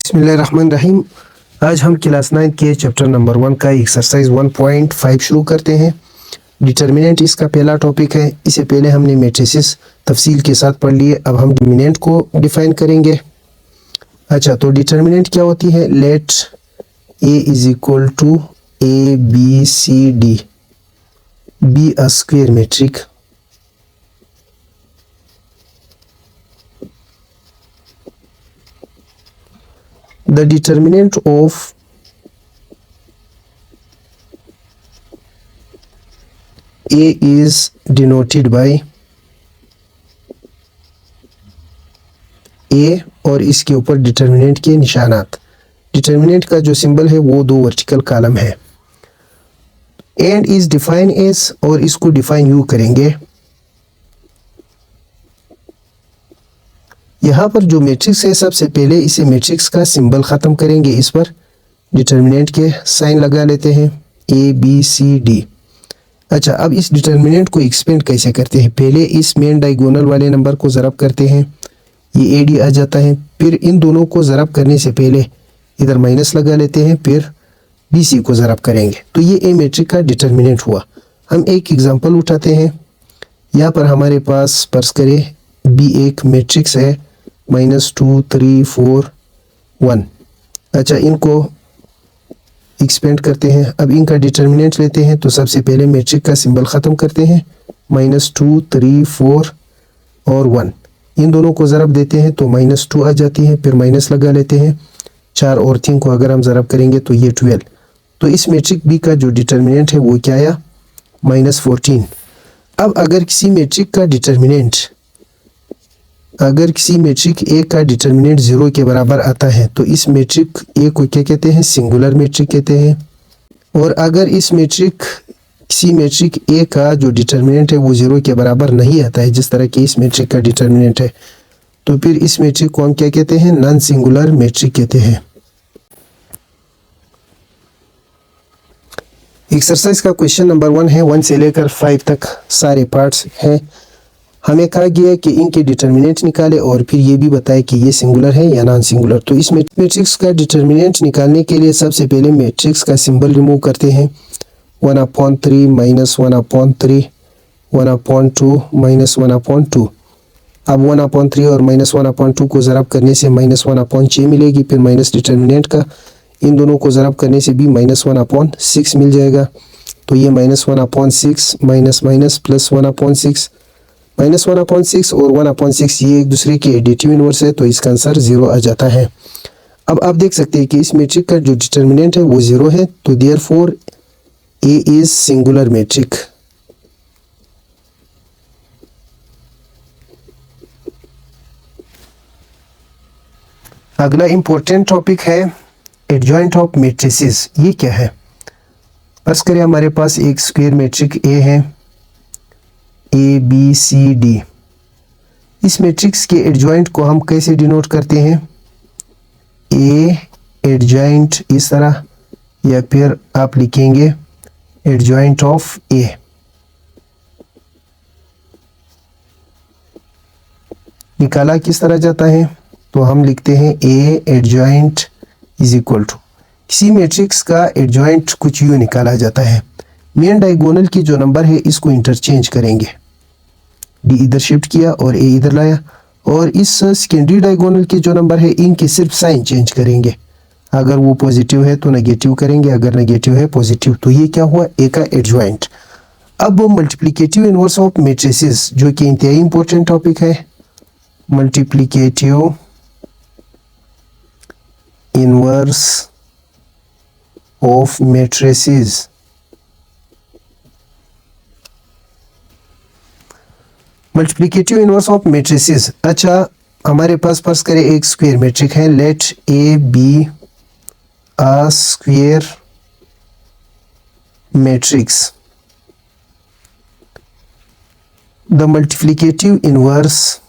बिस्मिल्लाहिर्रहमानिर्रहीम। आज हम क्लास 9 के चैप्टर नंबर 1 का एक्सरसाइज 1.5 शुरू करते हैं। डिटर्मिनेंट इसका पहला टॉपिक है। इससे पहले हमने मैट्रिसेस तफसील के साथ पढ़ लिए। अब हम डिटर्मिनेंट को डिफाइन करेंगे। अच्छा, तो डिटर्मिनेंट क्या होती है? Let A is equal to A B C D be a square matrix the determinant of A is denoted by A और इसके ऊपर डिटर्मिनेंट के निशानात। डिटर्मिनेंट का जो सिंबल है वो दो वर्टिकल कॉलम है। एंड इज डिफाइन एज, और इसको डिफाइन यू करेंगे। यहाँ पर जो मैट्रिक्स है, सबसे पहले इसे मैट्रिक्स का सिंबल ख़त्म करेंगे। इस पर डिटर्मिनेंट के साइन लगा लेते हैं, ए बी सी डी। अच्छा, अब इस डिटर्मिनेंट को एक्सपेंड कैसे करते हैं? पहले इस मेन डायगोनल वाले नंबर को ज़रब करते हैं, ये ए डी आ जाता है। फिर इन दोनों को ज़रब करने से पहले इधर माइनस लगा लेते हैं, फिर बी सी को ज़रब करेंगे। तो ये ए मैट्रिक का डिटर्मिनेंट हुआ। हम एक एग्जाम्पल उठाते हैं। यहाँ पर हमारे पास फर्ज करें बी एक मैट्रिक्स है, -2 3 4 1। अच्छा, इनको एक्सपेंड करते हैं। अब इनका डिटर्मिनेंट लेते हैं। तो सबसे पहले मैट्रिक का सिंबल ख़त्म करते हैं, -2 3 4 और 1। इन दोनों को ज़रब देते हैं तो -2 आ जाती है, फिर माइनस लगा लेते हैं। 4 और 3 को अगर हम ज़रब करेंगे तो ये 12। तो इस मैट्रिक बी का जो डिटर्मिनेंट है वो क्या आया? -14। अब अगर किसी मैट्रिक ए का डिटर्मिनेंट 0 के बराबर आता है तो इस मैट्रिक ए को क्या कहते हैं? सिंगुलर मैट्रिक कहते हैं। और अगर किसी मैट्रिक ए का जो डिटर्मिनेंट है वो 0 के बराबर नहीं आता है, जिस तरह की इस मैट्रिक का डिटर्मिनेंट है, तो फिर इस मैट्रिक को हम क्या कहते हैं? नॉन सिंगुलर मैट्रिक कहते हैं। एक्सरसाइज का क्वेश्चन नंबर 1 है। 1 से लेकर 5 तक सारे पार्ट्स हैं। हमें कहा गया है कि इनके डिटर्मिनेंट निकाले और फिर ये भी बताए कि ये सिंगुलर है या नॉन सिंगुलर। तो इस मैट्रिक्स का डिटर्मिनेंट निकालने के लिए सबसे पहले मैट्रिक्स का सिंबल रिमूव करते हैं। 1/3 -1/3 1/2 -1/2। अब 1/3 और -1/2 को ज़रब करने से -1/6 मिलेगी। फिर माइनस डिटर्मिनेंट का, इन दोनों को ज़रब करने से भी -1/6 मिल जाएगा। तो ये -1/6 माइनस माइनस प्लस 1/6, -1/6 और 1/6 ये एक दूसरे के एडिटिव इनवर्स है, तो इसका आंसर 0 आ जाता है। अब आप देख सकते हैं कि इस मैट्रिक का जो डिटर्मिनेंट है वो 0 है, तो therefore A is singular matrix. अगला इंपॉर्टेंट टॉपिक है एडजॉइंट ऑफ मैट्रिसेस। ये क्या है? फर्ज करें हमारे पास एक स्क्वायर मैट्रिक ए है, ए बी सी डी। इस मैट्रिक्स के एडजॉइंट को हम कैसे डिनोट करते हैं? ए एडजॉइंट इस तरह, या फिर आप लिखेंगे एडजॉइंट ऑफ ए। निकाला किस तरह जाता है? तो हम लिखते हैं A adjoint is equal to, किसी मैट्रिक्स का एडजॉइंट कुछ यूँ निकाला जाता है। मेन डायगोनल की जो नंबर है इसको इंटरचेंज करेंगे। डी इधर शिफ्ट किया और ए इधर लाया, और इस सेकेंडरी डायगोनल के जो नंबर है इनके सिर्फ साइन चेंज करेंगे। अगर वो पॉजिटिव है तो नेगेटिव करेंगे, अगर नेगेटिव है पॉजिटिव। तो ये क्या हुआ? ए का एडजॉइंट। अब वो मल्टीप्लिकेटिव इनवर्स ऑफ मैट्रिसेस, जो कि इंतहाई इंपॉर्टेंट टॉपिक है। Multiplicative inverse of matrices. Multiplicative inverse of matrices. अच्छा, हमारे पास फर्ज करें एक स्क्वायर मैट्रिक है। Let A be a square matrix. The multiplicative inverse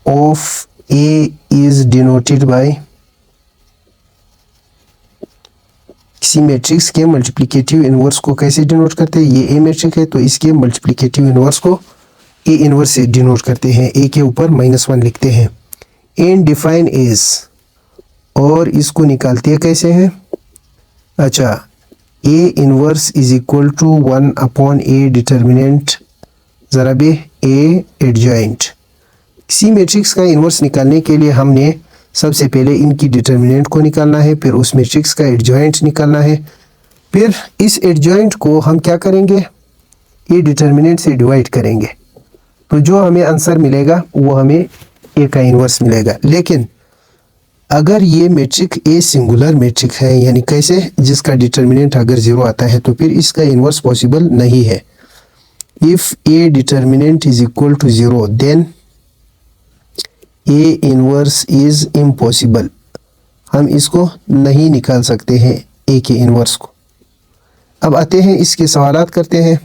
of A is denoted by, किसी मैट्रिक्स के मल्टीप्लिकेटिव इनवर्स को कैसे डिनोट करते हैं? ये ए मैट्रिक है तो इसके मल्टीप्लिकेटिव इनवर्स को ए इनवर्स से डिनोट करते हैं। ए के ऊपर -1 लिखते हैं। एंड डिफाइन एज, और इसको निकालते हैं कैसे हैं? अच्छा, A inverse is equal to 1 upon A determinant ज़राब ए एडजॉइंट। किसी मैट्रिक्स का इनवर्स निकालने के लिए हमने सबसे पहले इनकी डिटर्मिनेंट को निकालना है, फिर उस मैट्रिक्स का एडजॉइंट निकालना है, फिर इस एडजॉइंट को हम क्या करेंगे? ए डिटर्मिनेंट से डिवाइड करेंगे, तो जो हमें आंसर मिलेगा वो हमें ए का इनवर्स मिलेगा। लेकिन अगर ये मैट्रिक ए सिंगुलर मैट्रिक है, यानी कैसे, जिसका डिटर्मिनेंट अगर 0 आता है तो फिर इसका इनवर्स पॉसिबल नहीं है। If A determinant is equal to 0 then A inverse is impossible. हम इसको नहीं निकाल सकते हैं ए के इनवर्स को। अब आते हैं इसके सवालात करते हैं।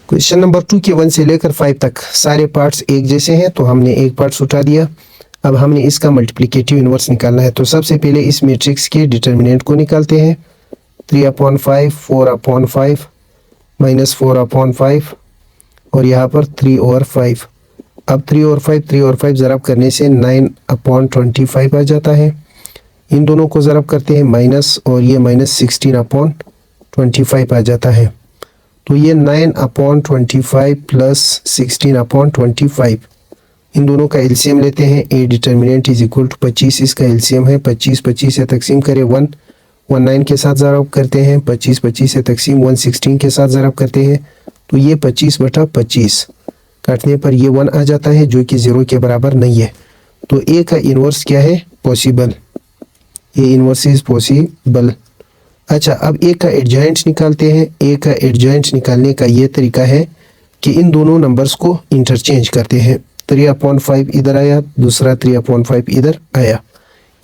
क्वेश्चन नंबर 2 के 1 से लेकर 5 तक सारे पार्ट्स एक जैसे हैं, तो हमने एक पार्ट उठा दिया। अब हमने इसका मल्टीप्लिकेटिव इनवर्स निकालना है, तो सबसे पहले इस मैट्रिक्स के डिटर्मिनेंट को निकालते हैं। 3/5, 4/5, -4/5 और यहाँ पर 3/5। अब 3/5 ज़रब करने से 9/25 आ जाता है। इन दोनों को ज़रब करते हैं माइनस, और ये -16/25 आ जाता है। तो ये 9/25 प्लस 16/25, इन दोनों का एलसीएम लेते हैं। A determinant is equal to 25, इसका एलसीएम है 25 से तकसीम करें 119 के साथ ज़रब करते हैं, 25 से तकसीम 116 के साथ ज़रब करते हैं, तो ये 25/25 काटने पर ये 1 आ जाता है, जो कि 0 के बराबर नहीं है। तो ए का इन्वर्स क्या है? Possible. A inverse is possible. अच्छा, अब ए का एडजॉइंट निकालते हैं। ए का एडजॉइंट निकालने का ये तरीका है कि इन दोनों नंबर्स को इंटरचेंज करते हैं। 3/5 इधर आया, दूसरा 3/5 इधर आया,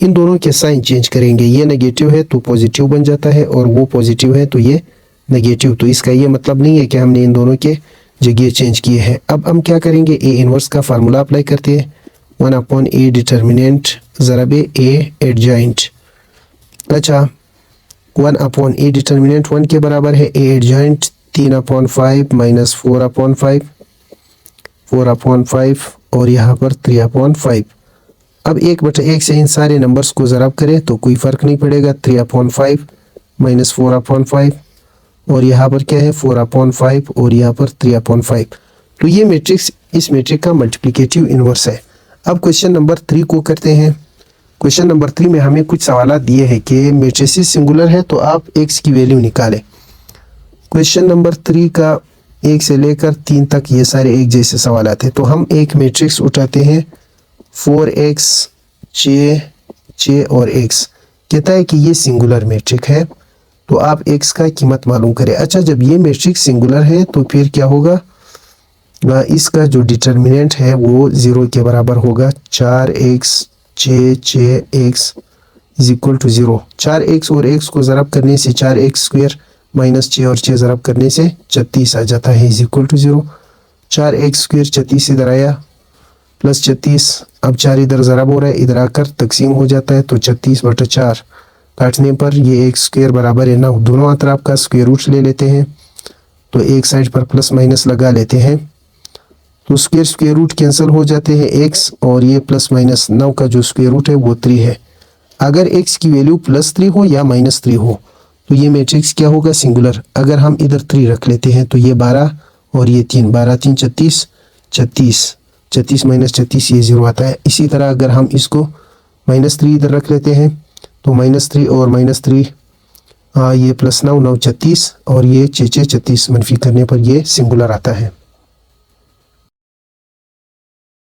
इन दोनों के साइन चेंज करेंगे। ये नेगेटिव है तो पॉजिटिव बन जाता है, और वो पॉजिटिव है तो ये नेगेटिव। तो इसका ये मतलब नहीं है कि हमने इन दोनों के जगह चेंज किए हैं। अब हम क्या करेंगे? ए इनवर्स का फार्मूला अप्लाई करते हैं। 1/a डिटर्मिनेंट ज़रब ए एडजॉइंट। अच्छा, 1/a डिटर्मिनेंट 1 के बराबर है। ए एडजॉइंट 3/5 माइनस 4/5 और यहाँ पर 3/5। अब 1/1 से इन सारे नंबर्स को ज़रब करें तो कोई फ़र्क नहीं पड़ेगा। 3/5 माइनस 4/5 और यहाँ पर क्या है? 4/5 और यहाँ पर 3/5। तो ये मैट्रिक्स इस मैट्रिक का मल्टीप्लिकेटिव इन्वर्स है। अब क्वेश्चन नंबर 3 को करते हैं। क्वेश्चन नंबर 3 में हमें कुछ सवाल दिए हैं कि मैट्रिसेस सिंगुलर है तो आप x की वैल्यू निकालें। क्वेश्चन नंबर 3 का 1 से लेकर 3 तक ये सारे एक जैसे सवाल आते हैं। तो हम एक मैट्रिक्स उठाते हैं 4x 6 और x। कहता है कि ये सिंगुलर मैट्रिक है, तो आप x का कीमत मालूम करें। अच्छा, जब ये मैट्रिक्स सिंगुलर है तो फिर क्या होगा? इसका जो डिटर्मिनेंट है वो 0 के बराबर होगा। 4x 6x is equal to 0। 4x और x को ज़रब करने से 4x² माइनस 6 और 6 ज़रब करने से 36 आ जाता है, इज इक्वल टू 0। 4x² 36 इधर आया प्लस 36। अब 4 इधर ज़रब हो रहा है, इधर आकर तकसीम हो जाता है, तो 36/4 काटने पर ये x² बराबर है 9। दोनों अतराफ का स्क्वायर रूट ले लेते हैं, तो एक साइड पर प्लस माइनस लगा लेते हैं, तो स्क्वायर रूट कैंसिल हो जाते हैं x, और ये प्लस माइनस 9 का जो स्क्वायर रूट है वो 3 है। अगर x की वैल्यू +3 हो या -3 हो तो ये मैट्रिक्स क्या होगा? सिंगुलर। अगर हम इधर 3 रख लेते हैं तो ये 12 और ये 3, 12 3 36, 36 माइनस 36 ये 0 आता है। इसी तरह अगर हम इसको -3 इधर रख लेते हैं तो -3 और -3 ये +9 9 36 और ये 6 36 मनफी करने पर ये सिंगुलर आता है।